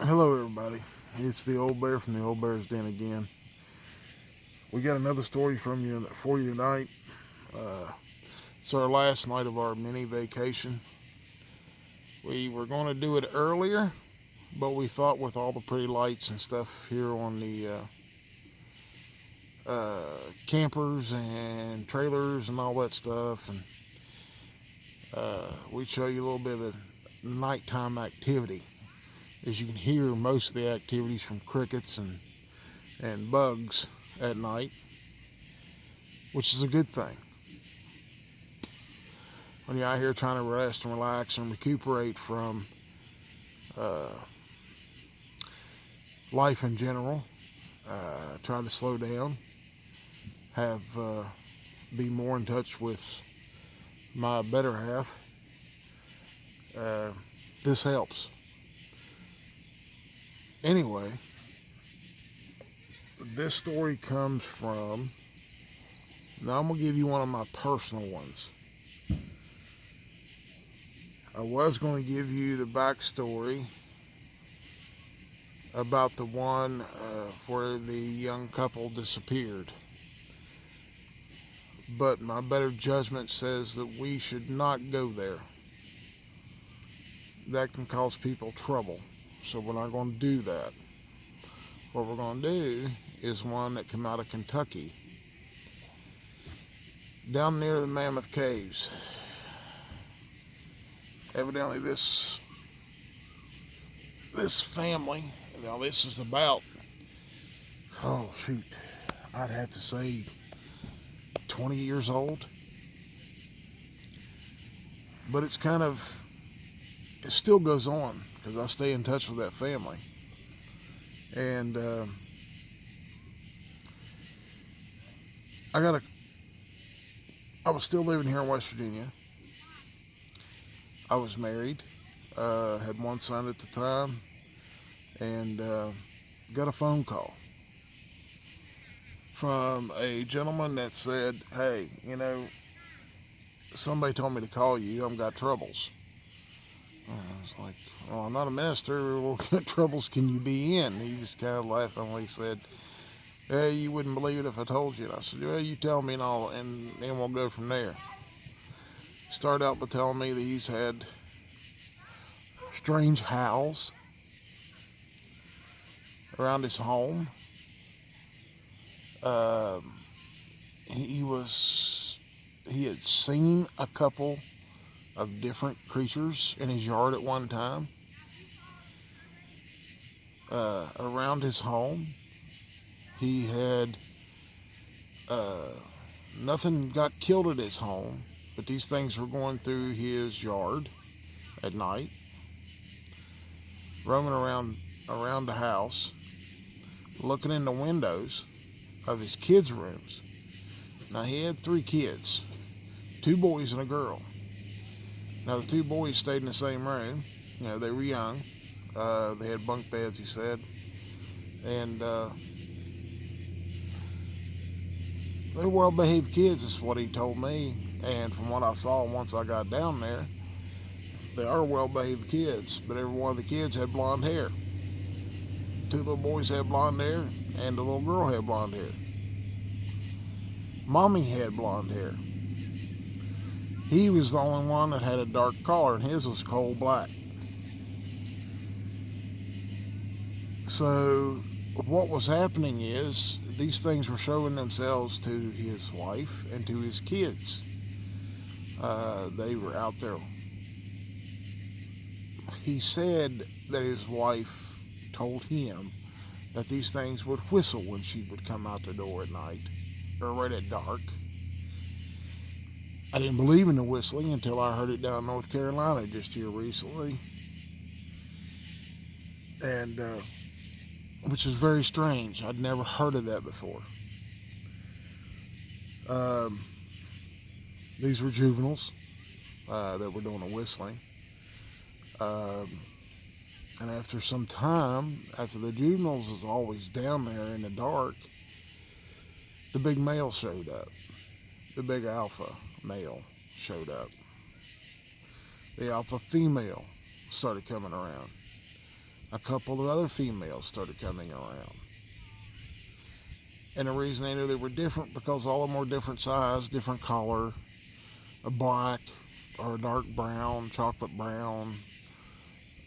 Hello, everybody. It's the old bear from the old bear's den again. We got another story for you tonight. It's our last night of our mini vacation. We were going to do it earlier, but we thought with all the pretty lights and stuff here on the campers and trailers and all that stuff, and we'd show you a little bit of the nighttime activity. As you can hear, most of the activities from crickets and bugs at night, which is a good thing. When you're out here trying to rest and relax and recuperate from life in general, try to slow down, have be more in touch with my better half. This helps. Anyway, this story comes from. Now I'm gonna give you one of my personal ones. I was going to give you the backstory about the one where the young couple disappeared. But my better judgment says that we should not go there. That can cause people trouble. So we're not going to do that. What we're going to do is one that came out of Kentucky. Down near the Mammoth Caves. Evidently this family, now this is about, oh shoot, I'd have to say 20 years old. But it still goes on because I stay in touch with that family. And I was still living here in West Virginia. I was married, had one son at the time, and got a phone call from a gentleman that said, hey, somebody told me to call you, I've got troubles. And I was like, well, I'm not a minister, what kind of troubles can you be in? He just kind of laughingly said, hey, you wouldn't believe it if I told you. And I said, well, you tell me and then we'll go from there. Started out by telling me that he's had strange howls around his home. He had seen a couple of different creatures in his yard at one time. Around his home, he had nothing got killed at his home. But these things were going through his yard at night, roaming around the house, looking in the windows of his kids' rooms. Now, he had 3 kids, 2 boys and a girl. Now, the 2 boys stayed in the same room. They were young. They had bunk beds, he said. And they were well-behaved kids, is what he told me. And from what I saw once I got down there, they are well-behaved kids, but every one of the kids had blonde hair. 2 little boys had blonde hair, and the little girl had blonde hair. Mommy had blonde hair. He was the only one that had a dark collar, and his was coal black. So what was happening is these things were showing themselves to his wife and to his kids. They were out there. He said that his wife told him that these things would whistle when she would come out the door at night, or right at dark. I didn't believe in the whistling until I heard it down in North Carolina just here recently. And, which is very strange. I'd never heard of that before. These were juveniles that were doing the whistling. And after some time, after the juveniles was always down there in the dark, the big male showed up. The big alpha male showed up. The alpha female started coming around. a couple of other females started coming around. And the reason they knew they were different, because all of them were different size, different color, a black or a dark brown, chocolate brown,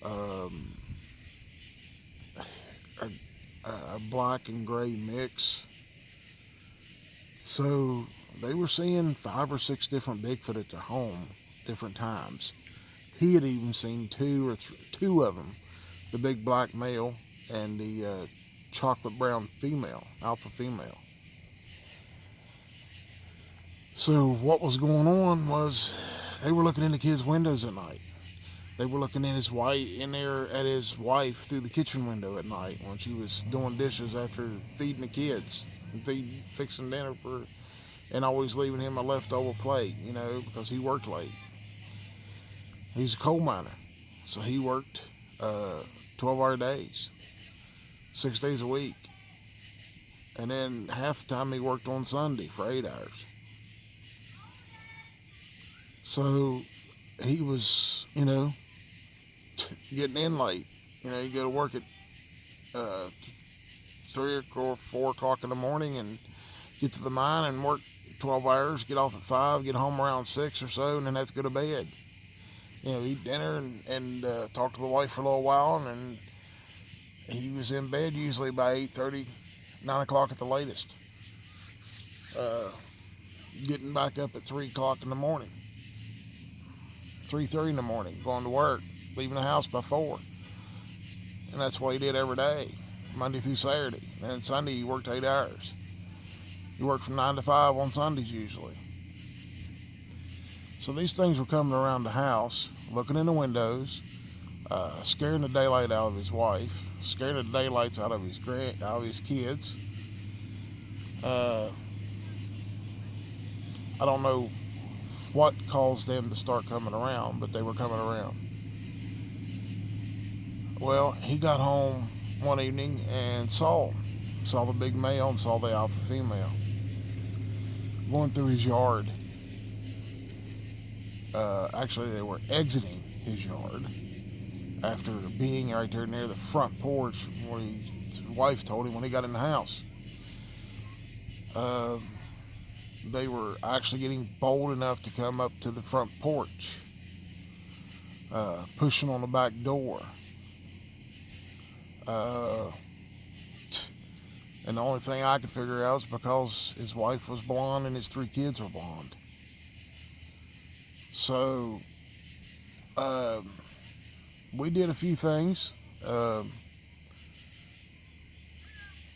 um, a black and gray mix. So they were seeing 5 or 6 different Bigfoot at their home, different times. He had even seen two of them, the big black male and the chocolate brown female, alpha female. So what was going on was they were looking in the kids' windows at night. They were looking in there at his wife through the kitchen window at night when she was doing dishes after feeding the kids and fixing dinner and always leaving him a leftover plate, because he worked late. He's a coal miner, so he worked 12-hour days, 6 days a week. And then half the time he worked on Sunday for 8 hours. So he was, getting in late. You go to work at 3 or 4 o'clock in the morning and get to the mine and work 12 hours, get off at 5, get home around 6 or so, and then have to go to bed. Eat dinner and talk to the wife for a little while, and then he was in bed usually by 8:30, 9 o'clock at the latest. Getting back up at 3 o'clock in the morning, 3:30 in the morning, going to work, leaving the house by 4. And that's what he did every day, Monday through Saturday. And then Sunday he worked 8 hours. He worked from 9 to 5 on Sundays usually. So these things were coming around the house, looking in the windows, scaring the daylight out of his wife, scaring the daylights out of his kids. I don't know what caused them to start coming around, but they were coming around. Well, he got home one evening and saw the big male and saw the alpha female going through his yard. Actually, they were exiting his yard after being right there near the front porch where his wife told him when he got in the house. They were actually getting bold enough to come up to the front porch, pushing on the back door. And the only thing I could figure out is because his wife was blonde and his 3 kids were blonde. So, we did a few things.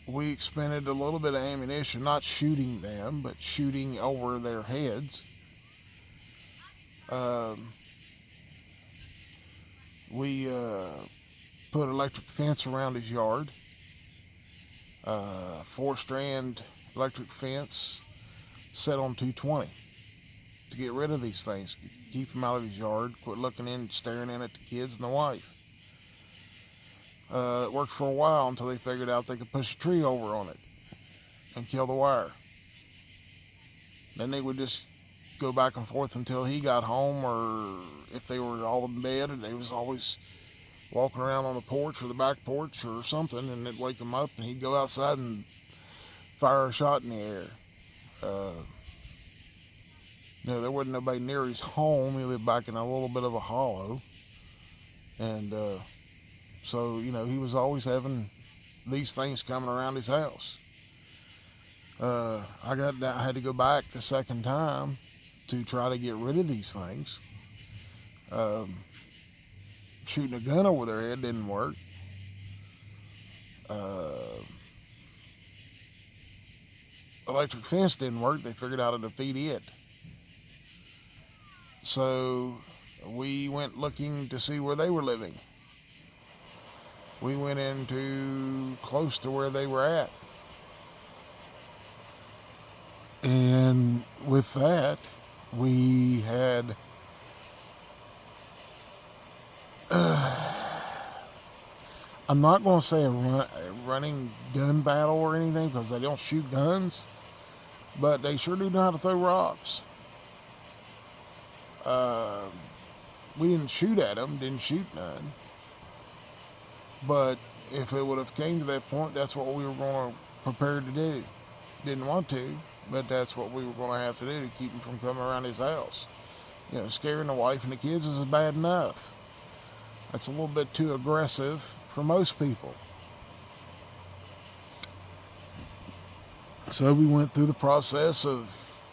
We expended a little bit of ammunition, not shooting them, but shooting over their heads. We put electric fence around his yard. 4-strand electric fence set on 220 to get rid of these things, keep them out of his yard, quit looking in, staring in at the kids and the wife. It worked for a while until they figured out they could push a tree over on it and kill the wire. Then they would just go back and forth until he got home, or if they were all in bed, and they was always walking around on the porch or the back porch or something, and it'd wake him up and he'd go outside and fire a shot in the air. There wasn't nobody near his home. He lived back in a little bit of a hollow. And so, he was always having these things coming around his house. I had to go back the second time to try to get rid of these things. Shooting a gun over their head didn't work. Electric fence didn't work. They figured out how to defeat it. So we went looking to see where they were living. We went into close to where they were at. And with that, we had I'm not going to say a running gun battle or anything, because they don't shoot guns, but they sure do know how to throw rocks. We didn't shoot at them, didn't shoot none. But if it would have came to that point, that's what we were going to prepare to do. Didn't want to, but that's what we were going to have to do to keep him from coming around his house. Scaring the wife and the kids is bad enough. That's a little bit too aggressive for most people. So we went through the process of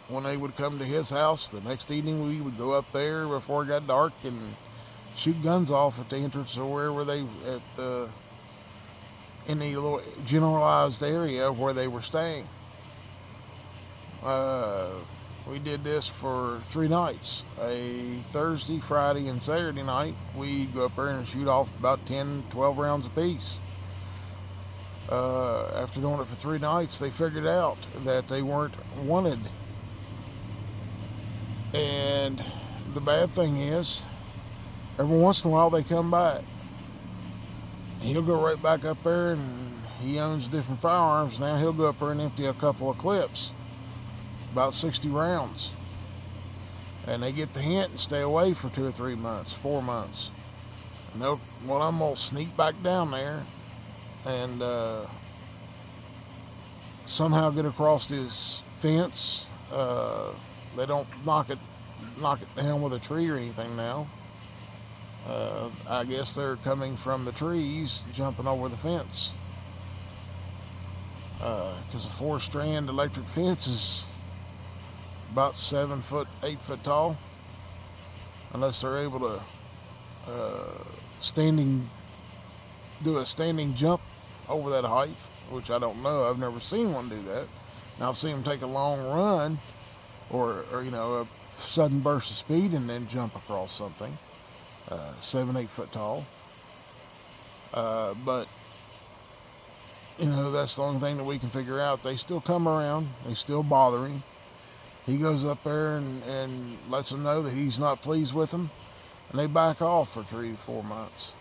when they would come to his house, the next evening we would go up there before it got dark and shoot guns off at the entrance or wherever in the little generalized area where they were staying. We did this for 3 nights, a Thursday, Friday, and Saturday night. We'd go up there and shoot off about 10, 12 rounds apiece. After doing it for 3 nights, they figured out that they weren't wanted. And the bad thing is, every once in a while they come back. He'll go right back up there, and he owns different firearms now. He'll go up there and empty a couple of clips, about 60 rounds. And they get the hint and stay away for 2 or 3 months, 4 months. And I'm going to sneak back down there and somehow get across his fence. They don't knock it down with a tree or anything now. I guess they're coming from the trees, jumping over the fence. Because a 4-strand electric fence is about 7 foot, 8 foot tall. Unless they're able to do a standing jump over that height, which I don't know. I've never seen one do that. Now I've seen them take a long run or a sudden burst of speed and then jump across something 7, 8 foot tall. But that's the only thing that we can figure out. They still come around. They still bother him. He goes up there and lets them know that he's not pleased with them, and they back off for 3 to 4 months.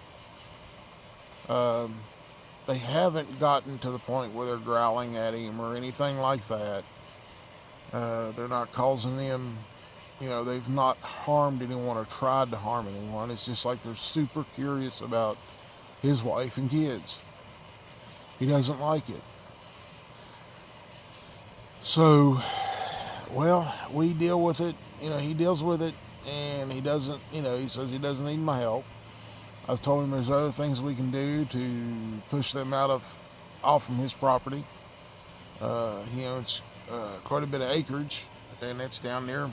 They haven't gotten to the point where they're growling at him or anything like that. They're not causing him, they've not harmed anyone or tried to harm anyone. It's just like they're super curious about his wife and kids. He doesn't like it. So, we deal with it. He deals with it, and he doesn't, he says he doesn't need my help. I've told him there's other things we can do to push them off from his property. He owns quite a bit of acreage, and it's down near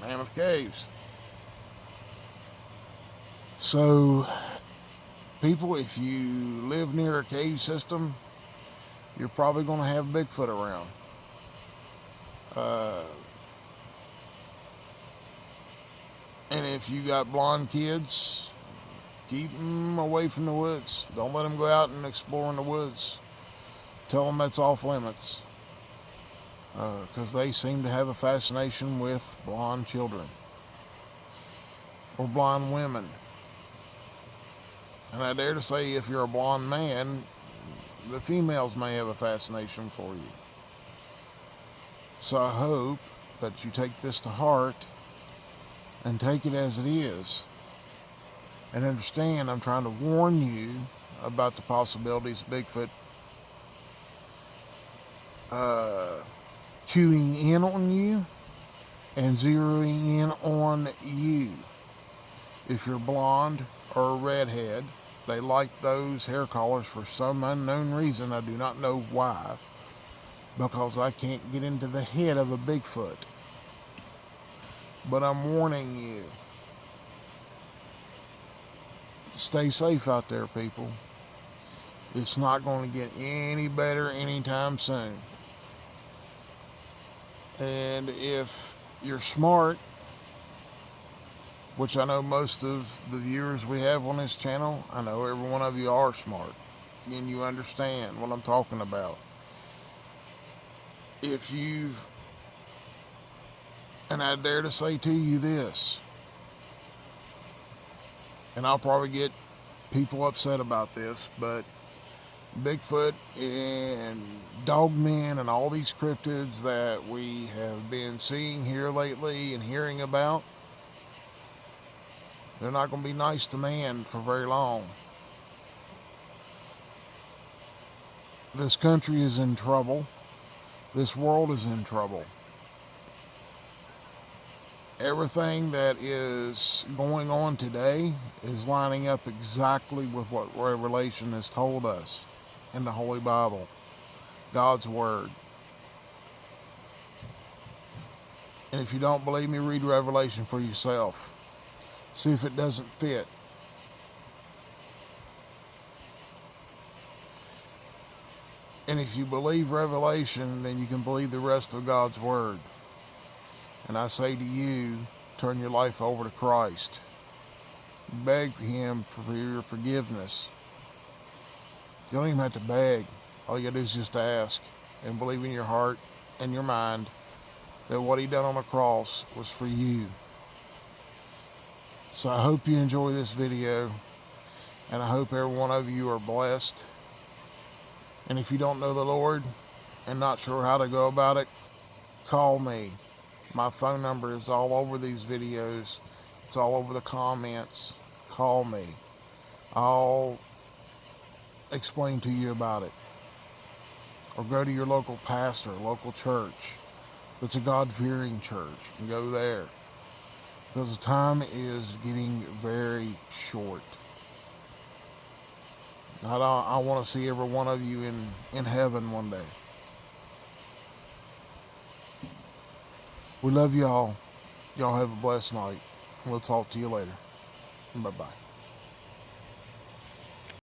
Mammoth Caves. So, people, if you live near a cave system, you're probably going to have Bigfoot around. And if you got blonde kids, keep them away from the woods. Don't let them go out and explore in the woods. Tell them that's off limits. Because they seem to have a fascination with blonde children. Or blonde women. And I dare to say, if you're a blonde man, the females may have a fascination for you. So I hope that you take this to heart and take it as it is. And understand, I'm trying to warn you about the possibilities of Bigfoot queuing in on you and zeroing in on you. If you're blonde or a redhead, they like those hair colors for some unknown reason. I do not know why. Because I can't get into the head of a Bigfoot. But I'm warning you. Stay safe out there, people. It's not going to get any better anytime soon. And if you're smart, which I know most of the viewers we have on this channel, I know every one of you are smart. And you understand what I'm talking about. And I dare to say to you this, and I'll probably get people upset about this, but Bigfoot and dogmen and all these cryptids that we have been seeing here lately and hearing about, they're not going to be nice to man for very long. This country is in trouble. This world is in trouble. Everything that is going on today is lining up exactly with what Revelation has told us in the Holy Bible, God's Word. And if you don't believe me, read Revelation for yourself. See if it doesn't fit. And if you believe Revelation, then you can believe the rest of God's Word. And I say to you, turn your life over to Christ. Beg Him for your forgiveness. You don't even have to beg. All you gotta do is just ask and believe in your heart and your mind that what He done on the cross was for you. So I hope you enjoy this video, and I hope every one of you are blessed. And if you don't know the Lord and not sure how to go about it, call me. My phone number is all over these videos. It's all over the comments. Call me. I'll explain to you about it. Or go to your local pastor, local church. It's a God-fearing church, and go there. Because the time is getting very short. I want to see every one of you in heaven one day. We love y'all. Y'all have a blessed night. We'll talk to you later. Bye-bye.